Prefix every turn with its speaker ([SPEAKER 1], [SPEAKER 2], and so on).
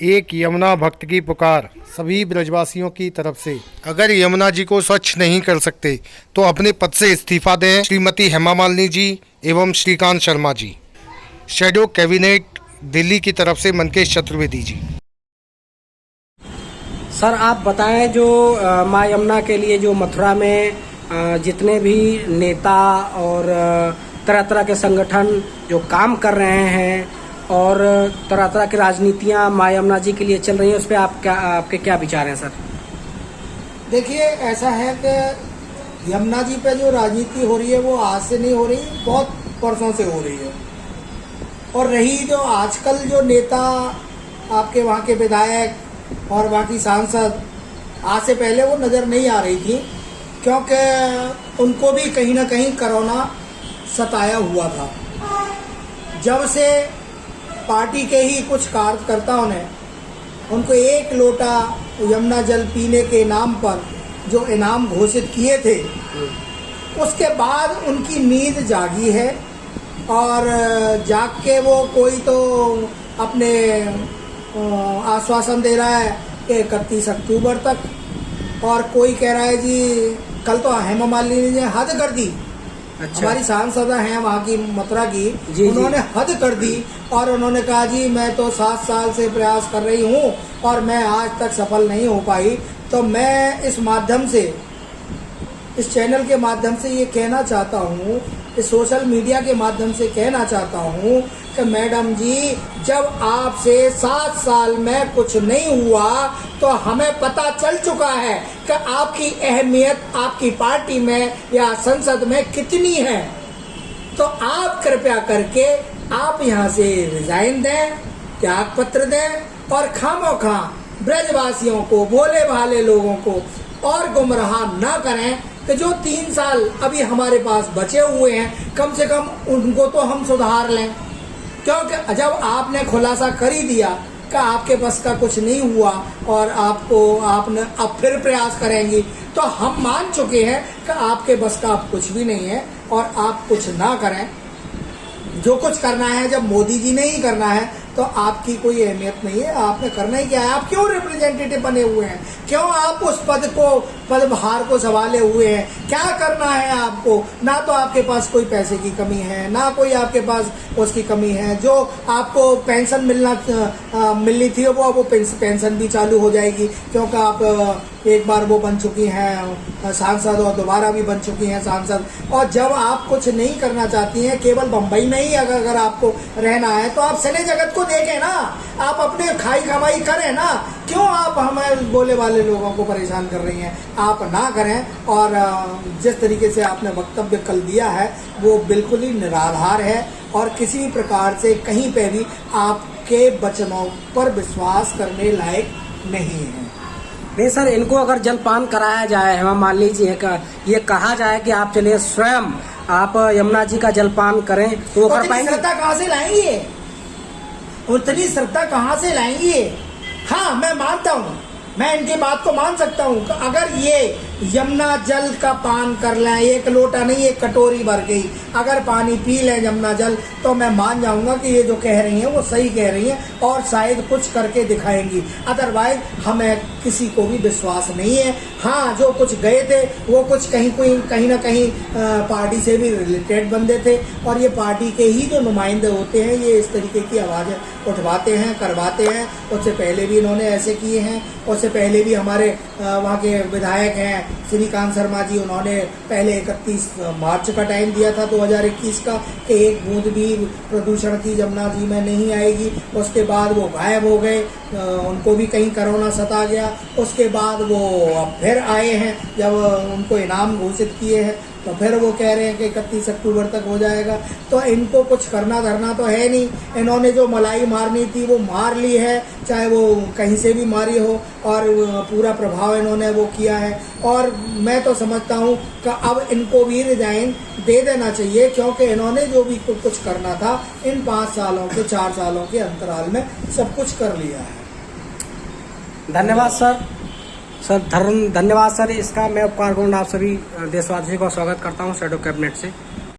[SPEAKER 1] एक यमुना भक्त की पुकार सभी ब्रजवासियों की तरफ से। अगर यमुना जी को स्वच्छ नहीं कर सकते तो अपने पद से इस्तीफा दें श्रीमती हेमा मालिनी जी एवं श्रीकांत शर्मा जी। शैडो कैबिनेट दिल्ली की तरफ से मनकेश चतुर्वेदी जी।
[SPEAKER 2] सर आप बताएं, जो माँ यमुना के लिए जो मथुरा में जितने भी नेता और तरह तरह के संगठन जो काम कर रहे हैं और तरह तरह की राजनीतियाँ माँ यमुना जी के लिए चल रही हैं, उस पर आपके क्या विचार हैं सर?
[SPEAKER 3] देखिए, ऐसा है कि यमुना जी पे जो राजनीति हो रही है वो आज से नहीं हो रही, बहुत वर्षों से हो रही है। और रही जो आजकल जो नेता आपके वहाँ के विधायक और बाकी सांसद, आज से पहले वो नज़र नहीं आ रही थी, क्योंकि उनको भी कहीं ना कहीं कोरोना सताया हुआ था। जब से पार्टी के ही कुछ कार्यकर्ताओं ने उनको 1 लोटा यमुना जल पीने के नाम पर जो इनाम घोषित किए थे, उसके बाद उनकी नींद जागी है। और जाग के वो कोई तो अपने आश्वासन दे रहा है कि 31 अक्टूबर तक, और कोई कह रहा है जी कल तो हेमा मालिनी ने हद कर दी। अच्छा। हमारी सांसद हैं वहाँ की मथुरा की, उन्होंने हद कर दी और उन्होंने कहा जी मैं तो 7 साल से प्रयास कर रही हूँ और मैं आज तक सफल नहीं हो पाई। तो मैं इस माध्यम से, इस चैनल के माध्यम से ये कहना चाहता हूँ, इस सोशल मीडिया के माध्यम से कहना चाहता हूँ कि मैडम जी, जब आपसे 7 साल में कुछ नहीं हुआ तो हमें पता चल चुका है कि आपकी अहमियत आपकी पार्टी में या संसद में कितनी है। तो आप कृपया करके आप यहाँ से रिजाइन दें, त्याग पत्र दें और खामोखा ब्रजवासियों को, भोले भाले लोगों को और गुमराह ना करें कि जो 3 साल अभी हमारे पास बचे हुए हैं, कम से कम उनको तो हम सुधार लें। क्योंकि जब आपने खुलासा कर ही दिया कि आपके बस का कुछ नहीं हुआ और आपने अब फिर प्रयास करेंगी, तो हम मान चुके हैं कि आपके बस का अब कुछ भी नहीं है और आप कुछ ना करें। जो कुछ करना है, जब मोदी जी ने ही करना है तो आपकी कोई अहमियत नहीं है, आपने करना ही क्या है। आप क्यों रिप्रेजेंटेटिव बने हुए हैं? क्यों आप उस पदभार को संभाले हुए हैं? क्या करना है आपको? ना तो आपके पास कोई पैसे की कमी है, ना कोई आपके पास उसकी कमी है। जो आपको पेंशन मिलनी थी वो पेंशन भी चालू हो जाएगी, क्योंकि आप एक बार वो बन चुकी हैं सांसद और दोबारा भी बन चुकी हैं सांसद। और जब आप कुछ नहीं करना चाहती हैं, केवल बम्बई में ही अगर आपको रहना है, तो आप सिने जगत को देखें ना, आप अपने खाई कमाई करें ना। क्यों आप हमें बोले वाले लोगों को परेशान कर रही हैं? आप ना करें। और जिस तरीके से आपने वक्तव्य कल दिया है वो बिल्कुल ही निराधार है और किसी भी प्रकार से कहीं पे भी आपके वचनों पर विश्वास करने लायक नहीं है।
[SPEAKER 2] नहीं सर, इनको अगर जलपान कराया जाए, हेमा मालिनी जी का ये कहा जाए कि आप चलिए स्वयं आप यमुना जी का जलपान करें, तो वो कर पाएंगे?
[SPEAKER 3] श्रद्धा कहाँ से लाएंगे? उतनी श्रद्धा कहाँ से लाएंगे? हाँ, मैं मानता हूँ, मैं इनकी बात को मान सकता हूँ। अगर ये यमुना जल का पान कर लें, 1 लोटा नहीं 1 कटोरी भर गई, अगर पानी पी लें यमुना जल, तो मैं मान जाऊंगा कि ये जो कह रही हैं वो सही कह रही हैं और शायद कुछ करके दिखाएंगी। अदरवाइज हमें किसी को भी विश्वास नहीं है। हाँ, जो कुछ गए थे वो कुछ कहीं ना कहीं पार्टी से भी रिलेटेड बंदे थे और ये पार्टी के ही जो नुमाइंदे होते हैं, ये इस तरीके की आवाज़ें उठवाते हैं, करवाते हैं। उससे पहले भी इन्होंने ऐसे किए हैं। उससे पहले भी हमारे वहाँ के विधायक हैं श्रीकांत शर्मा जी, उन्होंने पहले 31 मार्च का टाइम दिया था 2021 का कि 1 बूंद भी प्रदूषण की यमुना जी में नहीं आएगी। उसके बाद वो गायब हो गए, उनको भी कहीं कोरोना सता गया। उसके बाद वो अब फिर आए हैं, जब उनको इनाम घोषित किए हैं तो फिर वो कह रहे हैं कि 31 अक्टूबर तक हो जाएगा। तो इनको कुछ करना धरना तो है नहीं। इन्होंने जो मलाई मारनी थी वो मार ली है, चाहे वो कहीं से भी मारी हो, और पूरा प्रभाव इन्होंने वो किया है। और मैं तो समझता हूँ कि अब इनको भी रिजाइन दे देना चाहिए, क्योंकि इन्होंने जो भी कुछ करना था इन 5 सालों के 4 सालों के अंतराल में सब कुछ कर लिया है।
[SPEAKER 2] धन्यवाद सर। धन्यवाद सर। इसका मैं उपकार आप सभी देशवासियों का स्वागत करता हूँ शैडो कैबिनेट से।